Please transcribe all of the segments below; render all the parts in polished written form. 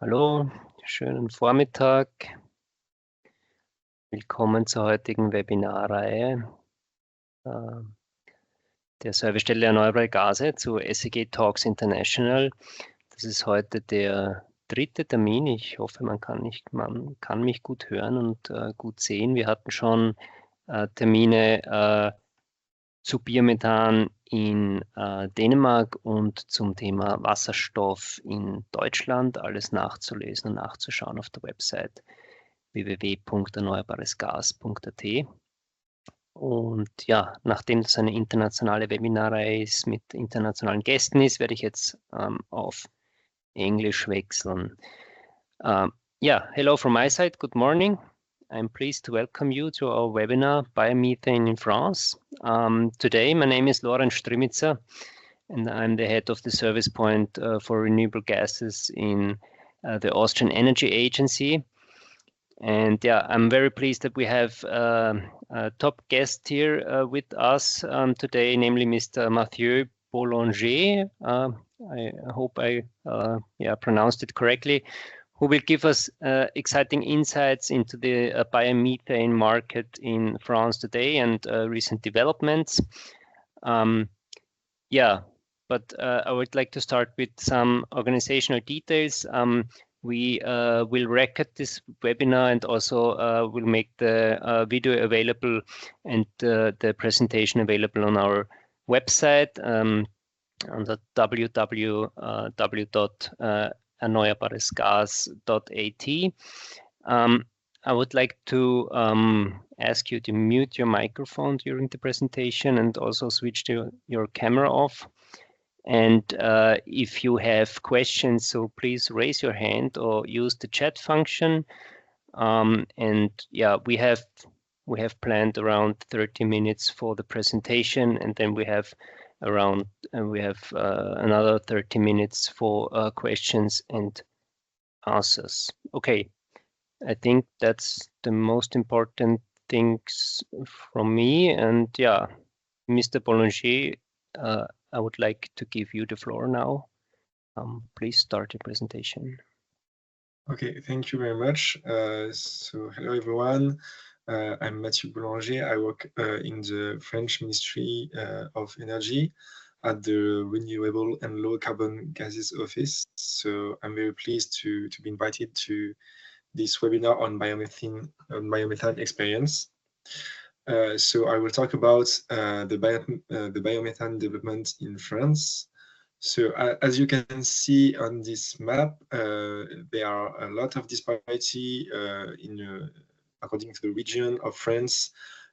Hallo, schönen Vormittag. Willkommen zur heutigen Webinarreihe der Servicestelle Erneuerbare Gase zu SEG Talks International. Das ist heute der 3. Termin. Ich hoffe, man kann mich gut hören und gut sehen. Wir hatten schon Termine zu Biomethan in Dänemark und zum Thema Wasserstoff in Deutschland. Alles nachzulesen und nachzuschauen auf der Website www.erneuerbaresgas.at. Und ja, nachdem das eine internationale Webinarreihe ist mit internationalen Gästen ist, werde ich jetzt auf Englisch wechseln. Yeah, hello from my side. Good morning. I'm pleased to welcome you to our webinar, Biomethane in France. Today, my name is Lorenz Strimitzer, and I'm the head of the service point for renewable gases in the Austrian Energy Agency. And yeah, I'm very pleased that we have a top guest here with us today, namely Mr. Mathieu Boulanger. I hope I pronounced it correctly, who will give us exciting insights into the biomethane market in France today and recent developments. But I would like to start with some organizational details. We will record this webinar and also will make the video available and the presentation available on our website on the www.erneuerbaresgas.at. I would like to ask you to mute your microphone during the presentation and also switch your camera off. And if you have questions, so please raise your hand or use the chat function. And yeah, we have planned around 30 minutes for the presentation, and then we have another 30 minutes for questions and answers. Okay, I think that's the most important things from me. And yeah, Mr. Boulanger, I would like to give you the floor now. Please start your presentation. Okay, thank you very much. So hello everyone. I'm Mathieu Boulanger. I work in the French Ministry of Energy at the Renewable and Low Carbon Gases Office. So I'm very pleased to be invited to this webinar on biomethane experience. So I will talk about the biomethane development in France. So as you can see on this map, there are a lot of disparity according to the region of France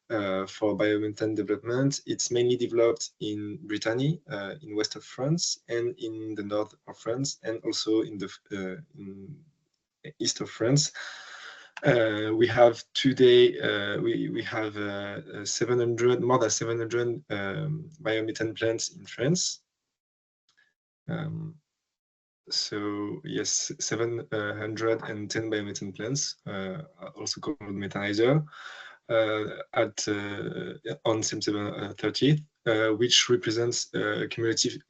for biomethane development. It's mainly developed in Brittany, in west of France, and in the north of France, and also in the east of France. We have today we have more than 700 biomethane plants in France. So yes, 710 biomethane plants, also called methanizer, on September 30th, which represents a cumulative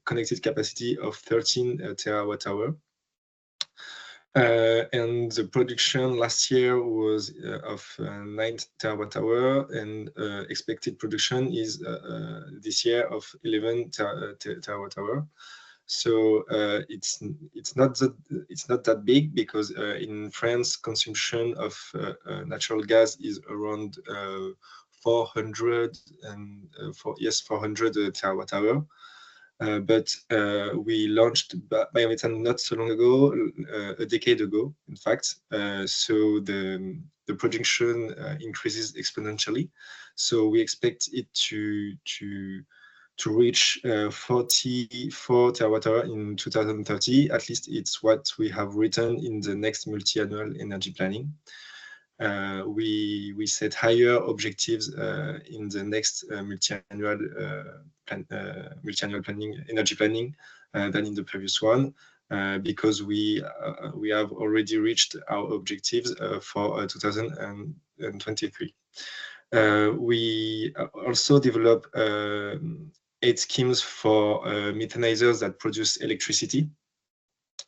connected capacity of 13 terawatt-hour. And the production last year was of 9 terawatt-hour, and expected production is this year of 11 terawatt-hour. So it's not that big, because in France consumption of natural gas is around 400 terawatt-hour. But we launched biomethane not so long ago, a decade ago, in fact. So the production increases exponentially. So we expect it to reach 44 terawatt-hour in 2030. At least it's what we have written in the next multi-annual energy planning. We set higher objectives in the next multi-annual energy planning than in the previous one, because we have already reached our objectives for 2023. We also develop 8 schemes for methanizers that produce electricity.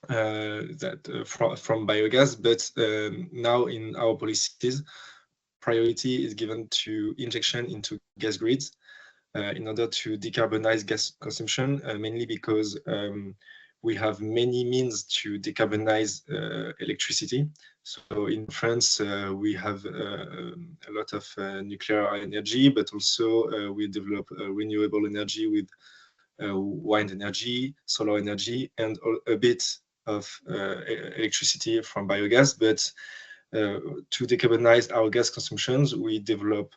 from biogas, but now in our policies, priority is given to injection into gas grids in order to decarbonize gas consumption, mainly because we have many means to decarbonize electricity. So in France, we have a lot of nuclear energy, but also we develop renewable energy with wind energy, solar energy, and a bit of electricity from biogas. But to decarbonize our gas consumptions, we develop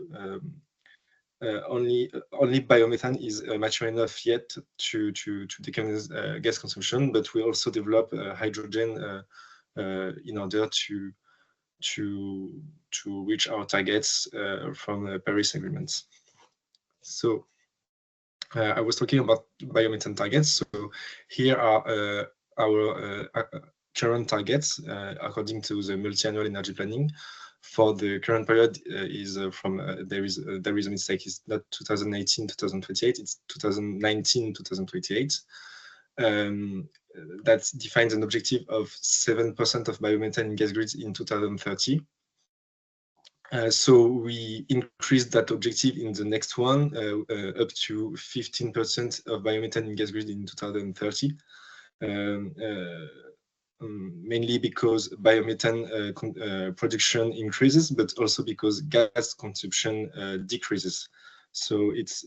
only biomethane is mature enough yet to decarbonize gas consumption, but we also develop hydrogen in order to reach our targets from the Paris agreements. So I was talking about biomethane targets. So here are our current targets according to the multi-annual energy planning. For the current period is from there is a mistake. It's not 2018-2028. It's 2019-2028. That defines an objective of 7% of biomethane in gas grids in 2030. So we increased that objective in the next one up to 15% of biomethane in gas grid in 2030. Mainly because biomethane production increases, but also because gas consumption decreases. So it's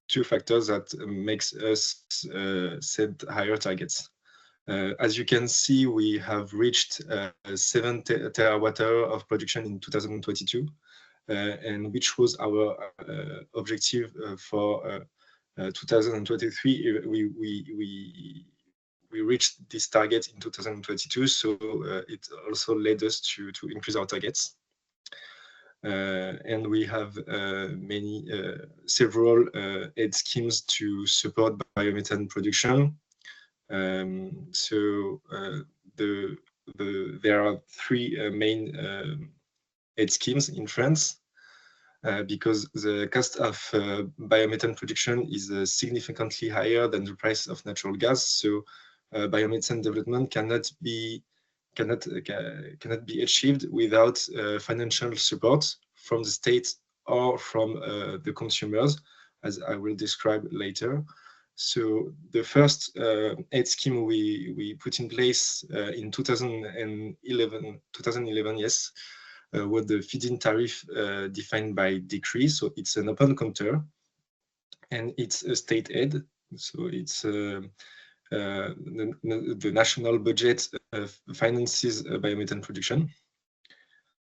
two factors that makes us set higher targets. As you can see, we have reached 7 terawatt-hour of production in 2022, and which was our objective for 2023. We reached this target in 2022, so it also led us to increase our targets. And we have several aid schemes to support biomethane production. So there are three main aid schemes in France because the cost of biomethane production is significantly higher than the price of natural gas. So biomethane development cannot be achieved without financial support from the state or from the consumers, as I will describe later. So the first aid scheme we put in place in 2011, yes, was the feed-in tariff defined by decree. So it's an open counter, and it's a state aid. So it's the national budget finances biomethane production.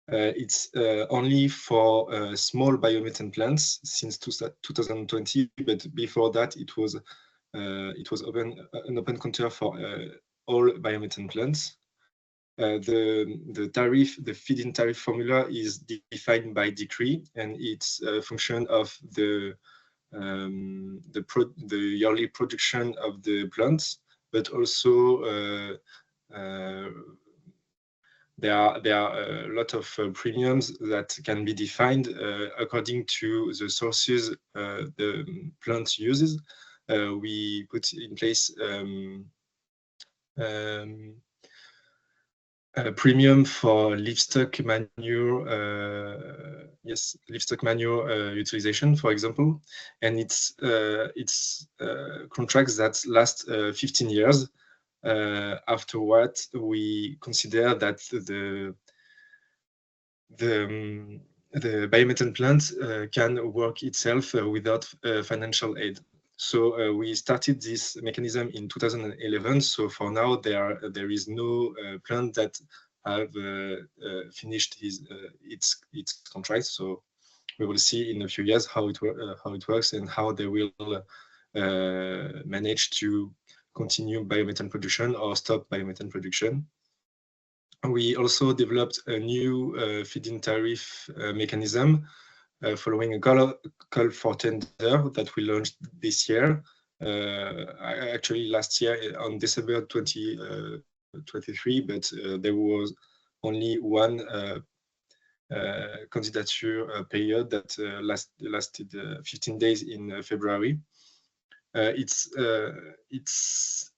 It's only for small biomethane plants since 2020, but before that it was an open counter for all biomethane plants. The feed-in tariff formula is defined by decree, and it's a function of the yearly production of the plants, but also there are a lot of premiums that can be defined according to the sources the plant uses. We put in place a premium for livestock manure, livestock manure utilization, for example, and it's contracts that last 15 years. Afterward, we consider that the biomethane plant can work itself without financial aid. So we started this mechanism in 2011. So for now, there is no plant that have finished its contract. So we will see in a few years how it works and how they will manage to continue biomethane production or stop biomethane production. We also developed a new feed-in tariff mechanism following a call for tender that we launched this year. Actually, last year on December 2023, but there was only one candidature period that lasted 15 days in February. It's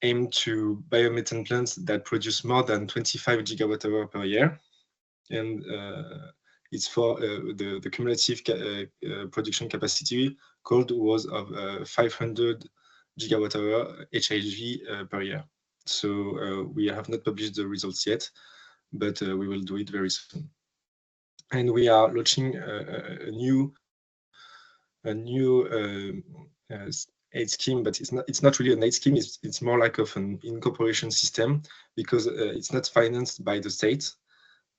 aimed to biomethane plants that produce more than 25 gigawatt hour per year, and it's for the cumulative production capacity called was of 500 gigawatt hour HIG per year. So we have not published the results yet, but we will do it very soon. And we are launching a new aid scheme, but it's not really an aid scheme. It's more like of an incorporation system, because it's not financed by the state.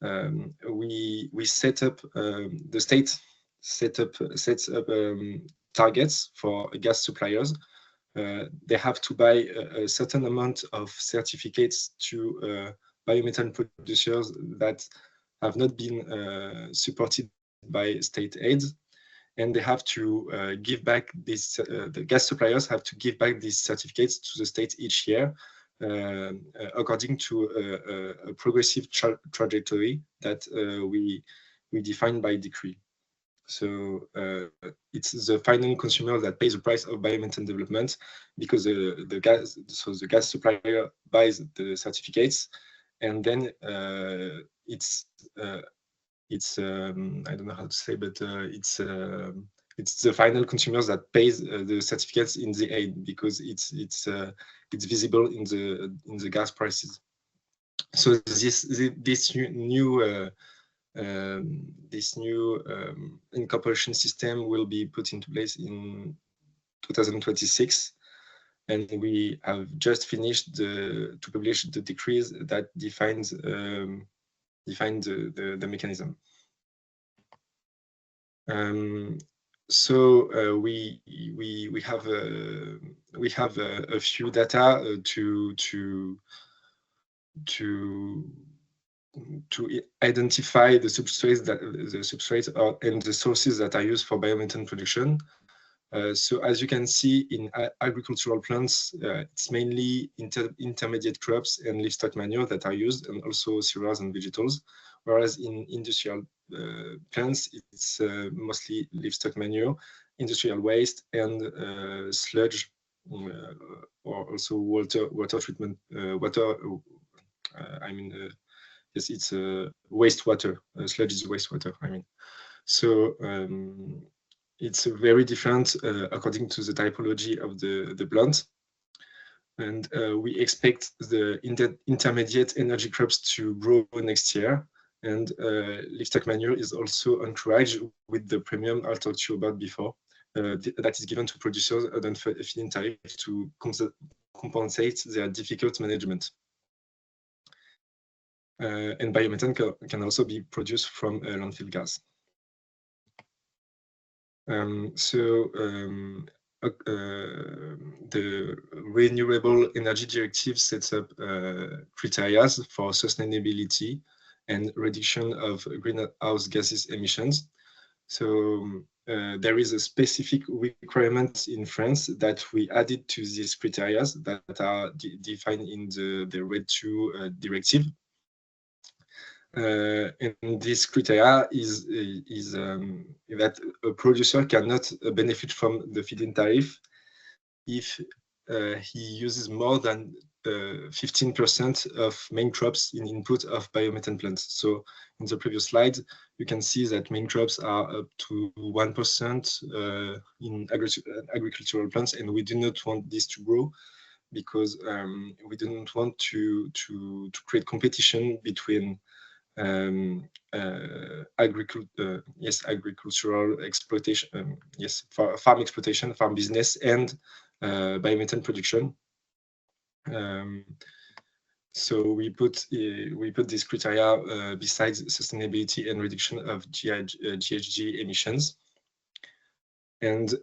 We set up the state sets up targets for gas suppliers. They have to buy a certain amount of certificates to biomethane producers that have not been supported by state aid, and they have to give back this. The gas suppliers have to give back these certificates to the state each year, according to a progressive trajectory that we define by decree. So it's the final consumer that pays the price of biomethane development, because the gas supplier buys the certificates, and then it's I don't know how to say, but it's the final consumers that pays the certificates in the aid, because it's visible in the gas prices. So this new incorporation system will be put into place in 2026, and we have just finished to publish the decrees that define the mechanism. So we have a few data to identify the substrates and the sources that are used for biomethane production. So as you can see, in agricultural plants, it's mainly intermediate crops and livestock manure that are used, and also cereals and vegetables. Whereas in industrial plants, it's mostly livestock manure, industrial waste, and sludge, or also water treatment. Yes, it's wastewater. Sludge is wastewater, I mean. So it's very different according to the typology of the plant. And we expect the intermediate energy crops to grow next year. And livestock manure is also encouraged with the premium I'll talk to you about before, that is given to producers under feed-in tariff to compensate their difficult management. And biomethane can also be produced from landfill gas. The Renewable Energy Directive sets up criteria for sustainability and reduction of greenhouse gases emissions. So there is a specific requirement in France that we added to these criteria that are defined in the RED II directive. And this criteria is that a producer cannot benefit from the feed-in tariff if he uses more than 15% of main crops in input of biomethane plants. So in the previous slide, you can see that main crops are up to 1% in agricultural plants, and we do not want this to grow, because we do not want to create competition between agricultural exploitation, farm exploitation, farm business, and biomethane production. So we put this criteria besides sustainability and reduction of GHG emissions. And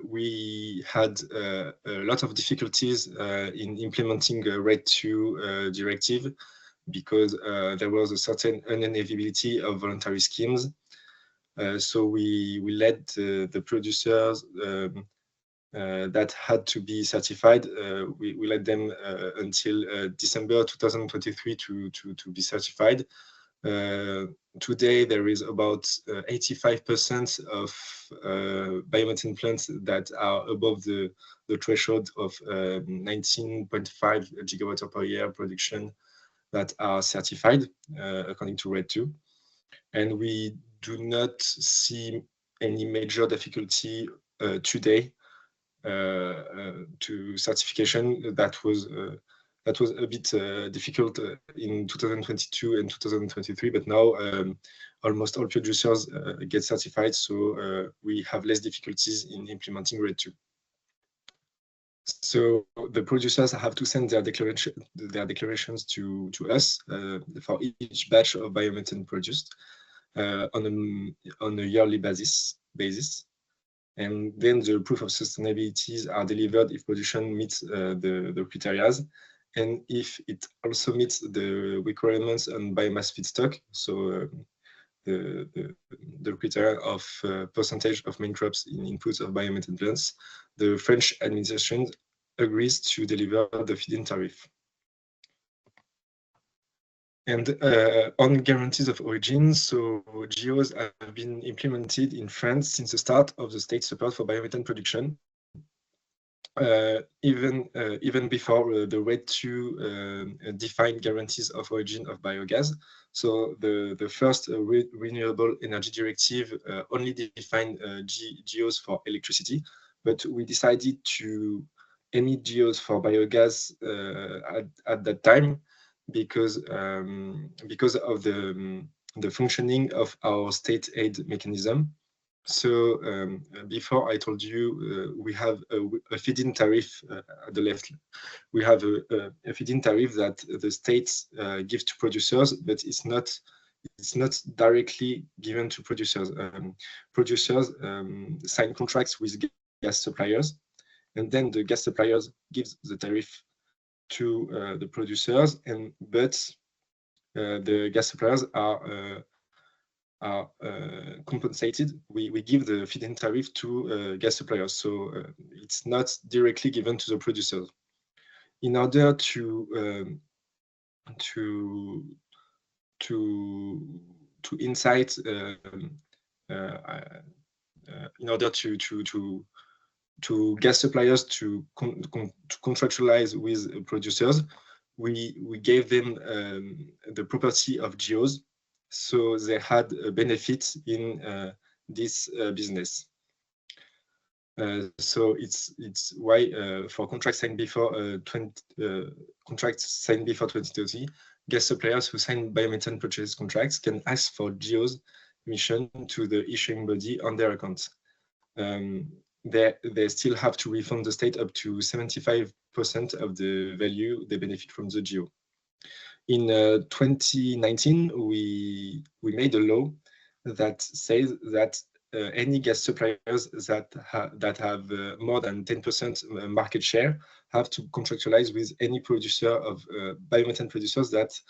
we had a lot of difficulties in implementing a RED II directive, because there was a certain unavailability of voluntary schemes. So we led the producers that had to be certified. We led them until December 2023 to be certified. Today, there is about 85% of biomethane plants that are above the threshold of 19.5 gigawatt per year production that are certified according to RED 2. And we do not see any major difficulty today to certification. That was a bit difficult in 2022 and 2023, but now almost all producers get certified, so we have less difficulties in implementing RED 2. So the producers have to send their declarations to us for each batch of biomethane produced on a yearly basis. And then the proof of sustainability are delivered if production meets the criteria, and if it also meets the requirements on biomass feedstock, so the criteria of percentage of main crops in inputs of biomethane plants, the French administration agrees to deliver the feed-in tariff. And on guarantees of origin, so GOs have been implemented in France since the start of the state support for biomethane production, even before the RED 2 defined guarantees of origin of biogas. So the first renewable energy directive only defined GOs for electricity, but we decided to emit GOs for biogas at that time because of the functioning of our state aid mechanism. So before I told you we have a feed-in tariff at the left. We have a feed-in tariff that the states give to producers, but it's not directly given to producers. Producers sign contracts with gas suppliers, and then the gas suppliers gives the tariff to the producers, but the gas suppliers are compensated. We give the feed-in tariff to gas suppliers, so it's not directly given to the producers. In order to incite, in order to gas suppliers to contractualize with producers, we gave them the property of GOs, so they had a benefit in this business. So it's why for contracts signed before 2030, gas suppliers who sign biomethane purchase contracts can ask for GOs emission to the issuing body on their accounts. They still have to refund the state up to 75% of the value they benefit from the GO. In 2019, we made a law that says that any gas suppliers that have more than 10% market share have to contractualize with any producer of biomethane producers that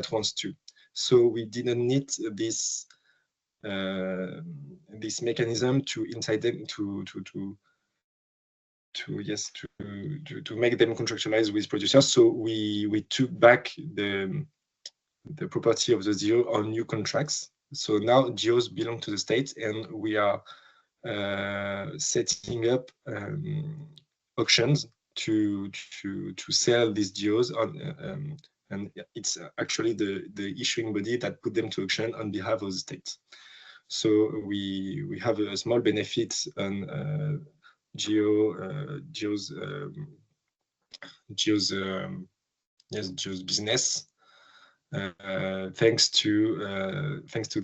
wants to. So we didn't need this mechanism to incite them to make them contractualize with producers. So we took back the property of the GO on new contracts. So now GOs belong to the state, and we are setting up auctions to sell these GOs on, and it's actually the issuing body that put them to auction on behalf of the state. So we have a small benefit on GOs business thanks to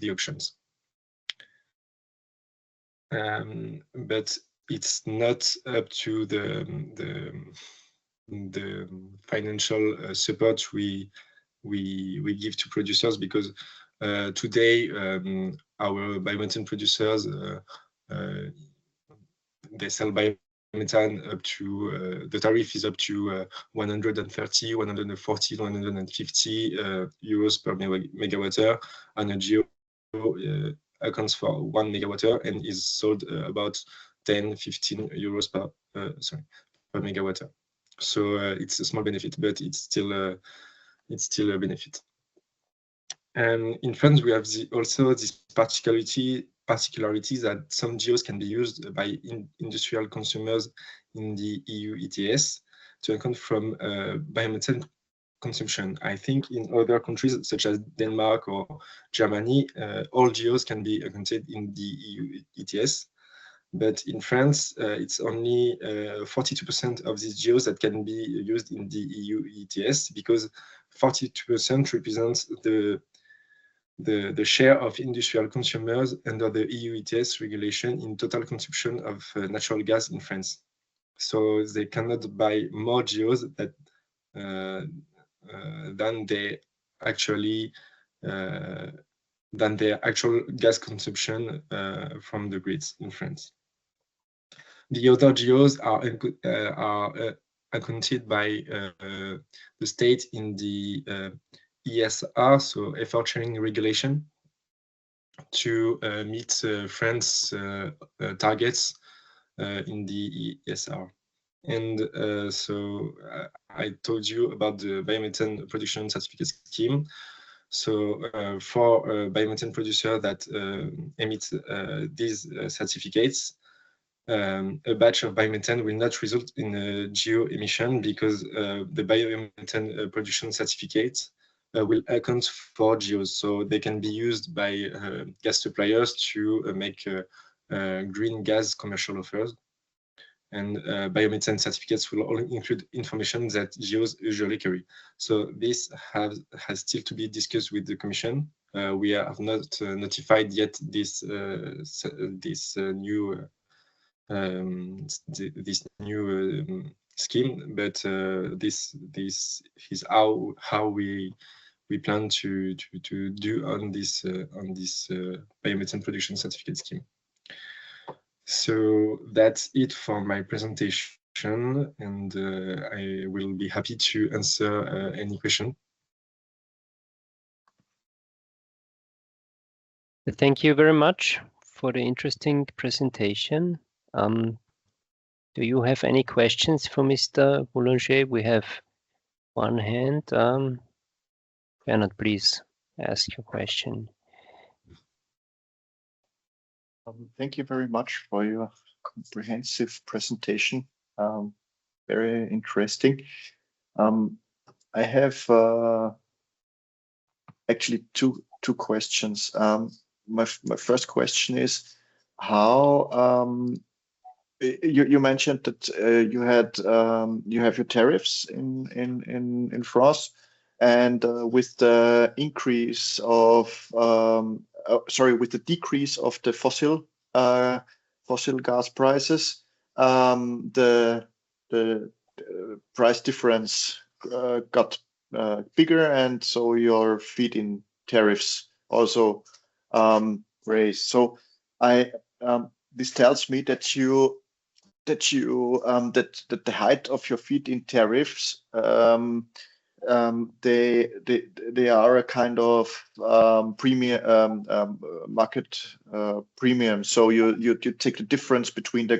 the auctions. But it's not up to the financial support we give to producers, because today our biomethane producers they sell biomethane up to the tariff is up to 130, 140, 150 euros per megawatt-hour, and a GO accounts for 1 megawatt-hour and is sold about 10-15 euros per megawatt-hour. So it's a small benefit, but it's still a benefit. And in France, we have also this particularity that some geos can be used by industrial consumers in the EU ETS to account from biomethane consumption. I think in other countries such as Denmark or Germany, all geos can be accounted in the EU ETS. But in France, it's only 42% of these geos that can be used in the EU ETS, because 42% represents the share of industrial consumers under the EU ETS regulation in total consumption of natural gas in France. So they cannot buy more geos that than they actually than their actual gas consumption from the grids in France. The other geos are accounted by the state in the ESR, so effort sharing regulation, to meet France targets in the ESR. And so I told you about the biomethane production certificate scheme. So for a biomethane producer that emits these certificates, a batch of biomethane will not result in a geo emission, because the biomethane production certificate will account for geos. So they can be used by gas suppliers to make green gas commercial offers. And biomethane certificates will only include information that geos usually carry. So this has still to be discussed with the Commission. We have not notified yet this new scheme, but this is how we plan to do on this biomethane production certificate scheme. So that's it for my presentation, and I will be happy to answer any question. Thank you very much for the interesting presentation. Do you have any questions for Mr. Boulanger? We have one hand. Bernard, please ask your question. Thank you very much for your comprehensive presentation. Very interesting. I have actually two questions. My first question is how you mentioned that you have your tariffs in France, and with the increase of with the decrease of the fossil gas prices, the price difference got bigger, and so your feed-in tariffs also raised. So this tells me that that the height of your feed-in tariffs, they are a kind of premium market premium. So you take the difference between the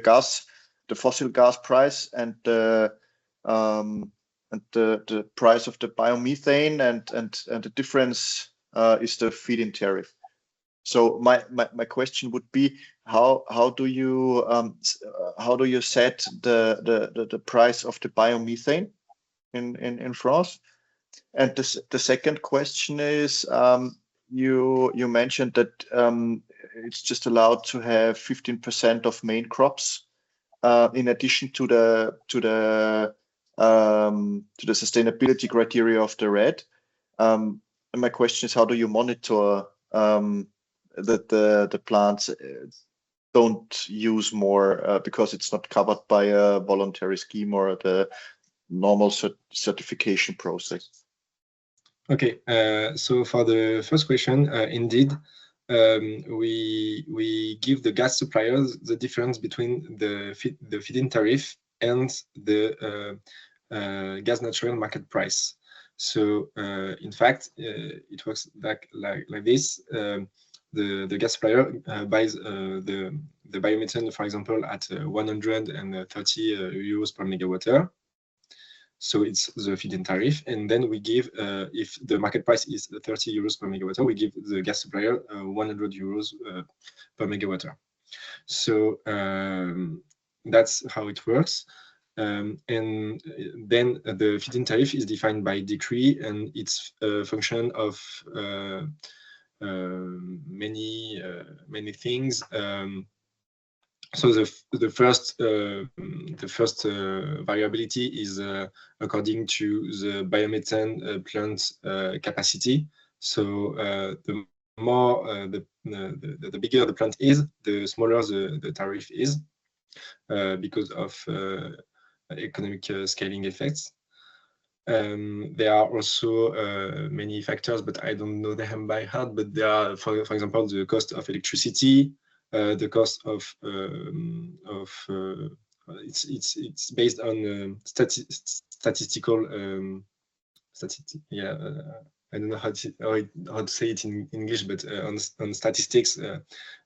fossil gas price and the price of the biomethane, and the difference is the feed-in tariff. So my question would be, how do you set the price of the biomethane in France? And the second question is, you mentioned that it's just allowed to have 15% of main crops in addition to the sustainability criteria of the RED. And my question is, how do you monitor that the plants don't use more because it's not covered by a voluntary scheme or the normal certification process? Okay, so for the first question, indeed, we give the gas suppliers the difference between the feed-in tariff and the gas natural market price. So in fact, it works like this. The gas supplier buys the biomethane, for example, at 130 euros per megawatt hour. So it's the feed-in tariff, and then we give, if the market price is 30 euros per megawatt-hour, we give the gas supplier 100 euros per megawatt-hour. So that's how it works. And then the feed-in tariff is defined by decree, and it's a function of many things. So the first variability is according to the biomethane plant capacity. So the more the bigger the plant is, the smaller the tariff is, because of economic scaling effects. There are also many factors, but I don't know them by heart. But there are, for example, the cost of electricity, the cost of it's based on statistical yeah. I don't know how to say it in English, but on statistics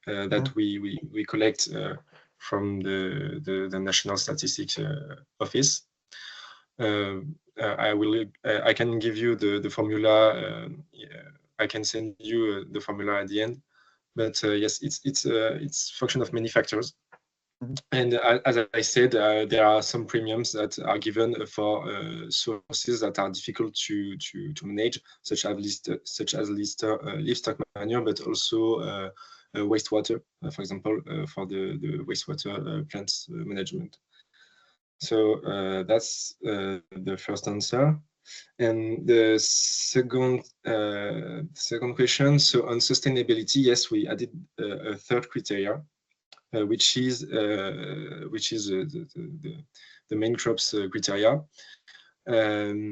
that we collect from the National Statistics Office. I can give you the formula. I can send you the formula at the end. But yes, it's function of many factors. And as I said, there are some premiums that are given for sources that are difficult to manage, such as livestock manure, but also wastewater, for example, for the wastewater plants management. So that's the first answer. And the second question, so on sustainability, yes, we added a third criteria, which is the main crops criteria. That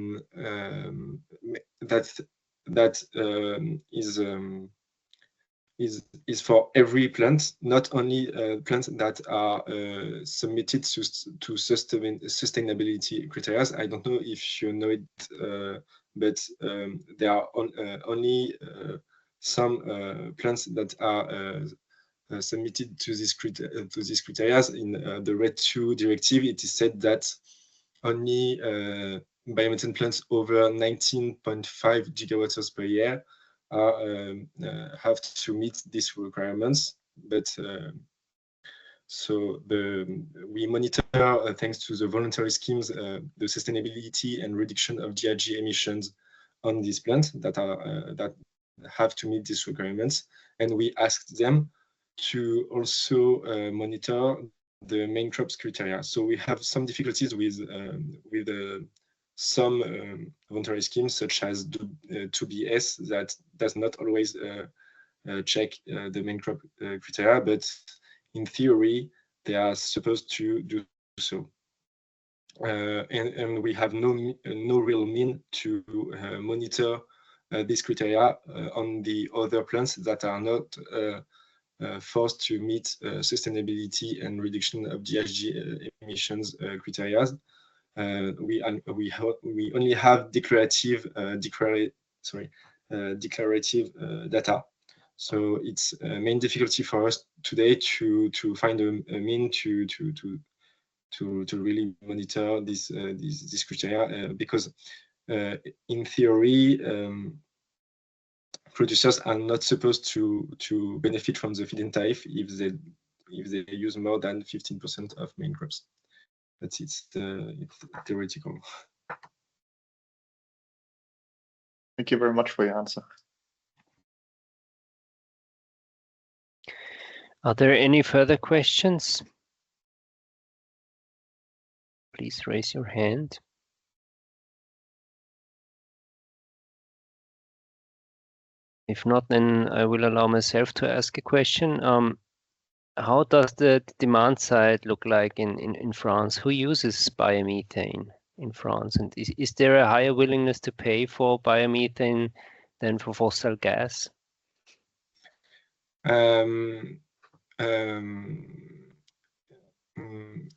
is for every plant, not only plants that are submitted to sustainability criteria. I don't know if you know it, but there are only some plants that are submitted to these criteria. In the RED II directive, it is said that only biomethane plants over 19.5 gigawatts per year have to meet these requirements. But so we monitor, thanks to the voluntary schemes, the sustainability and reduction of GHG emissions on these plants that have to meet these requirements, and we asked them to also monitor the main crops criteria. So we have some difficulties with some voluntary schemes, such as 2BS, that does not always check the main crop criteria, but in theory, they are supposed to do so. And we have no real mean to monitor these criteria on the other plants that are not forced to meet sustainability and reduction of GHG emissions criteria. We only have declarative data. So it's a main difficulty for us today to find a mean to really monitor this criteria, because in theory producers are not supposed to benefit from the feed-in tariff if they use more than 15% of main crops. But it's theoretical. Thank you very much for your answer. Are there any further questions? Please raise your hand. If not, then I will allow myself to ask a question. How does the demand side look like in France? Who uses biomethane in France? And is there a higher willingness to pay for biomethane than for fossil gas?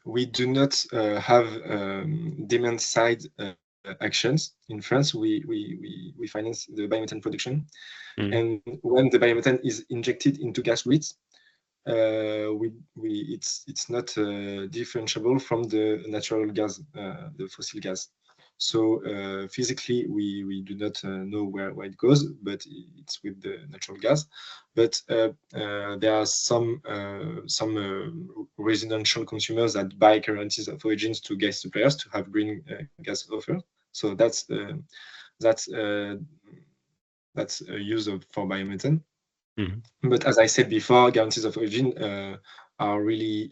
We do not have demand side actions in France. We finance the biomethane production, and when the biomethane is injected into gas grids, it's not differentiable from the natural gas, the fossil gas. So physically, we do not know where it goes, but it's with the natural gas. But there are some residential consumers that buy guarantees of origins to gas suppliers to have green gas offer. So that's a use for biomethane. But as I said before, guarantees of origin are really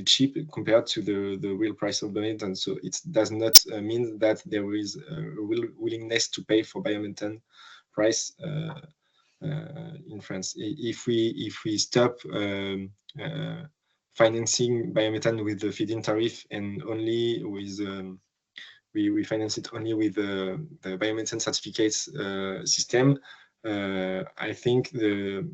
cheap compared to the real price of biomethane. So it does not mean that there is a real willingness to pay for biomethane price in France. If we stop financing biomethane with the feed-in tariff and only with we finance it only with the biomethane certificates system, I think the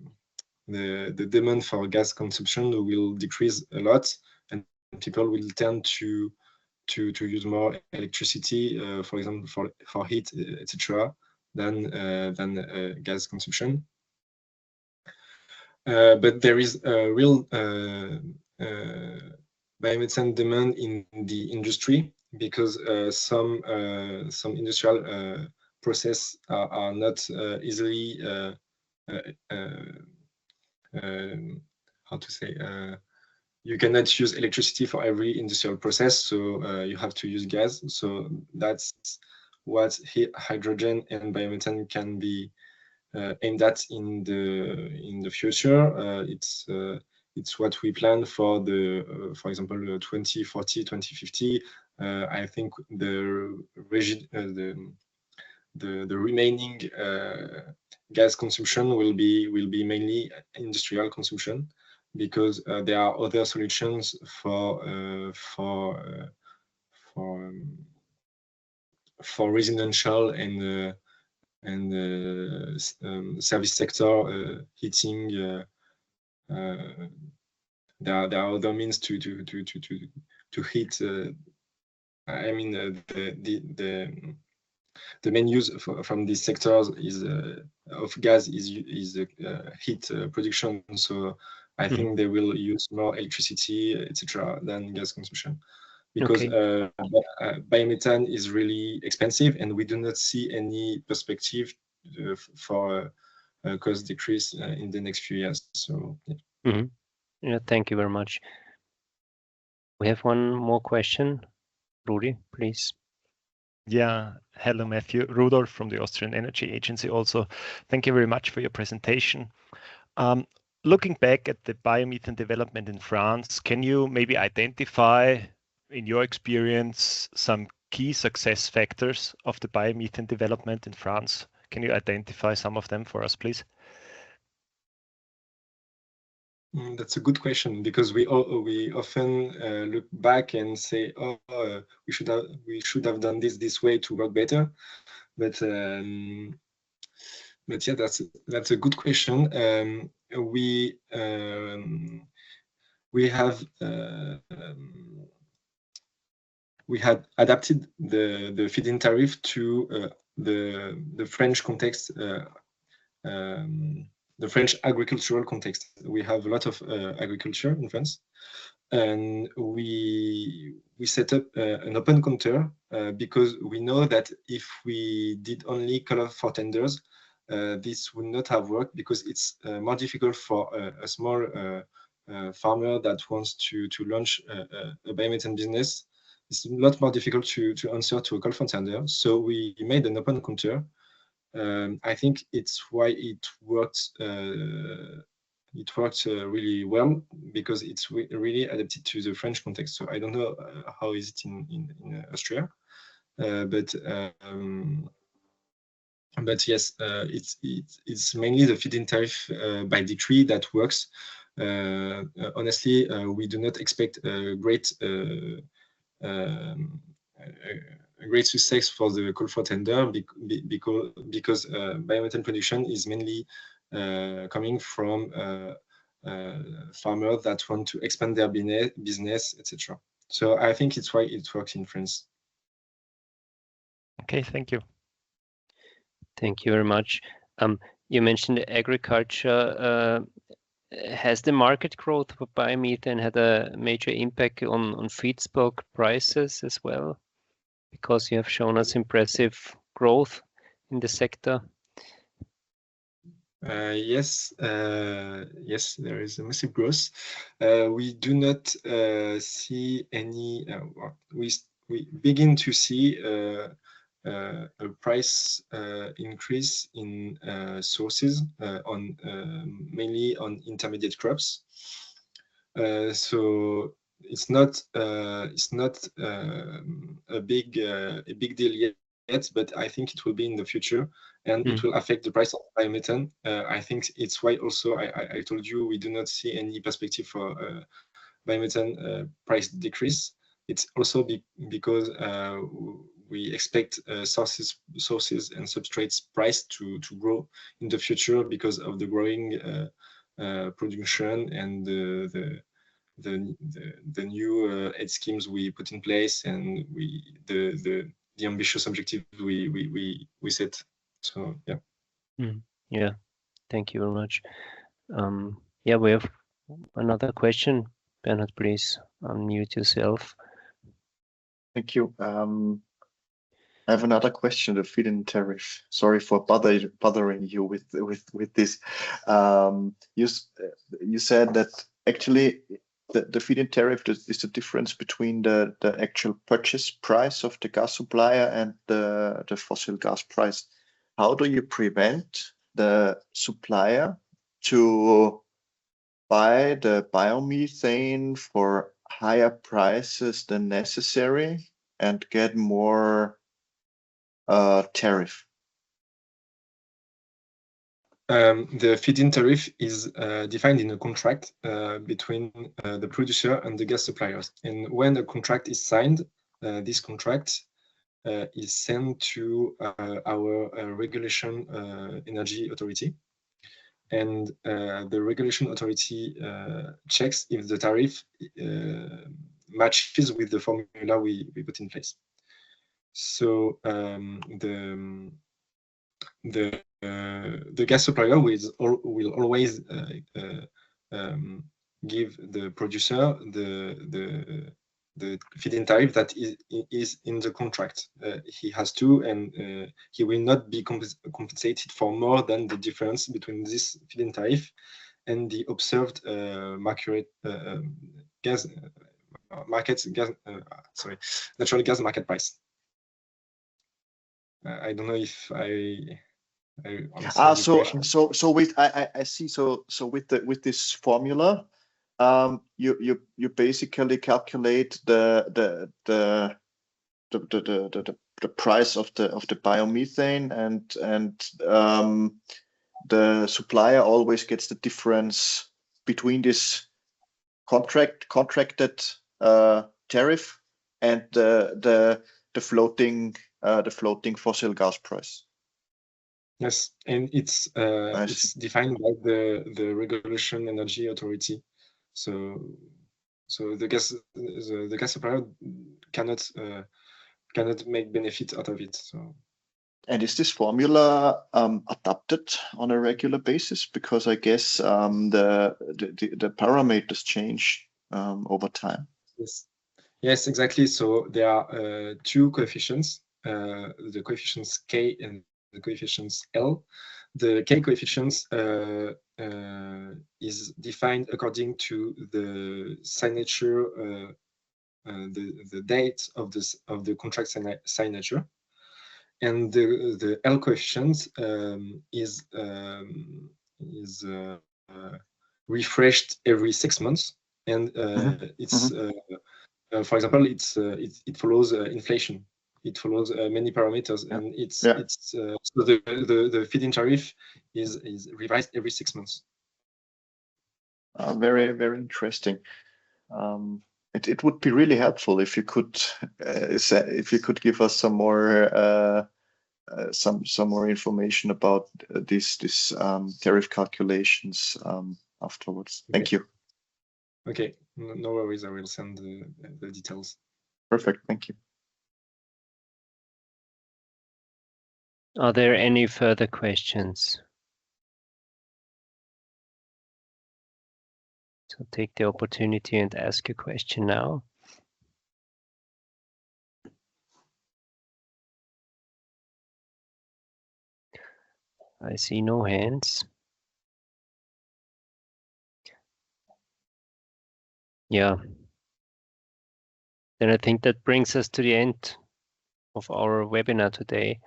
demand for gas consumption will decrease a lot, and people will tend to use more electricity, for example, for heat, etc., than gas consumption. But there is a real biomethane demand in the industry because some industrial process are not easily how to say, you cannot use electricity for every industrial process, so you have to use gas. So that's what hydrogen and biomethane can be aimed at in the future. It's what we plan for the, for example, 2040, 2050. I think the remaining gas consumption will be mainly industrial consumption, because there are other solutions for residential and service sector heating. There are other means to heat. I mean, the main use from these sectors is of gas is heat production. So I think they will use more electricity, etc., than gas consumption, because biomethane is really expensive, and we do not see any perspective for cost decrease in the next few years. So yeah. Yeah, thank you very much. We have one more question. Rudi, please. Yeah, hello, Matthew. Rudolf from the Austrian Energy Agency also. Thank you very much for your presentation. Looking back at the biomethane development in France, can you maybe identify, in your experience, some key success factors of the biomethane development in France? Can you identify some of them for us, please? That's a good question, because we often look back and say, "Oh, we should have done this way to work better." But yeah, that's a good question. We had adapted the feed-in tariff to the French context. The French agricultural context. We have a lot of agriculture in France, and we set up an open counter because we know that if we did only call for tenders, this would not have worked, because it's more difficult for a small farmer that wants to launch a biomethane business. It's a lot more difficult to answer to a call for tender. So we made an open counter. I think it's why it worked. It worked really well, because it's really adapted to the French context. So I don't know how is it in Austria, but yes, it's mainly the feed-in tariff by decree that works. Honestly, we do not expect a great success for the call for tender, because biomethane production is mainly coming from farmers that want to expand their business, etc. So I think it's why it works in France. Okay, thank you. Thank you very much. You mentioned agriculture. Has the market growth for biomethane had a major impact on feedstock prices as well? because you have shown us impressive growth in the sector? Yes, yes, there is a massive growth. We do not see any. We begin to see a price increase in sources on mainly on intermediate crops. So it's not a big deal yet, but I think it will be in the future, and it will affect the price of biomethane. I think it's why also I told you we do not see any perspective for biomethane price decrease. It's also because we expect sources and substrates price to grow in the future because of the growing production and the new aid schemes we put in place, and the ambitious objectives we set. So yeah. Yeah, thank you very much. Yeah, we have another question. Bernhard, please unmute yourself. Thank you. I have another question, the feed-in tariff. Sorry for bothering you with this. You said that actually the feed-in tariff is the difference between the actual purchase price of the gas supplier and the fossil gas price. How do you prevent the supplier to buy the biomethane for higher prices than necessary and get more tariff? The feed-in tariff is defined in a contract between the producer and the gas suppliers. And when a contract is signed, this contract is sent to our regulation energy authority. And the regulation authority checks if the tariff matches with the formula we put in place. So the gas supplier will always give the producer the feed-in tariff that is in the contract. He has to, and he will not be compensated for more than the difference between this feed-in tariff and the observed natural gas market price. I don't know if I I see. So with this formula, you basically calculate the price of the biomethane, and the supplier always gets the difference between this contracted tariff and the floating fossil gas price. Yes, and it's defined by the regulation energy authority. So the gas supplier cannot make benefit out of it. So. And is this formula adapted on a regular basis? Because I guess the parameters change over time. Yes, exactly. So there are two coefficients, the coefficients K and the coefficients L. The K coefficients is defined according to the signature, the date of the contract signature, and the L coefficient is refreshed every 6 months, and it's for example, it follows inflation. It follows many parameters, and so the feed-in tariff is revised every 6 months. Very, very interesting. It would be really helpful if you could give us some more some more information about this tariff calculations afterwards. Okay. Thank you. Okay, no worries. I will send the details. Perfect. Thank you. Are there any further questions? So take the opportunity and ask a question now. I see no hands. Yeah. Then I think that brings us to the end of our webinar today.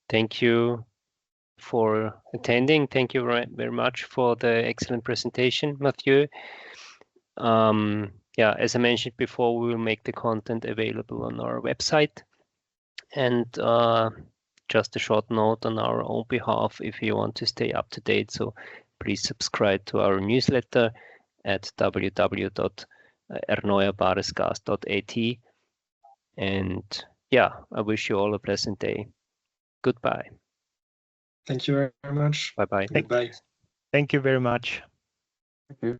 Thank you for attending. Thank you very much for the excellent presentation, Mathieu. Yeah, as I mentioned before, we will make the content available on our website. And just a short note on our own behalf, if you want to stay up to date, so please subscribe to our newsletter at www.erneuerbaresgas.at. And yeah, I wish you all a pleasant day. Goodbye. Thank you very much. Bye-bye. Goodbye. Thank you very much. Thank you.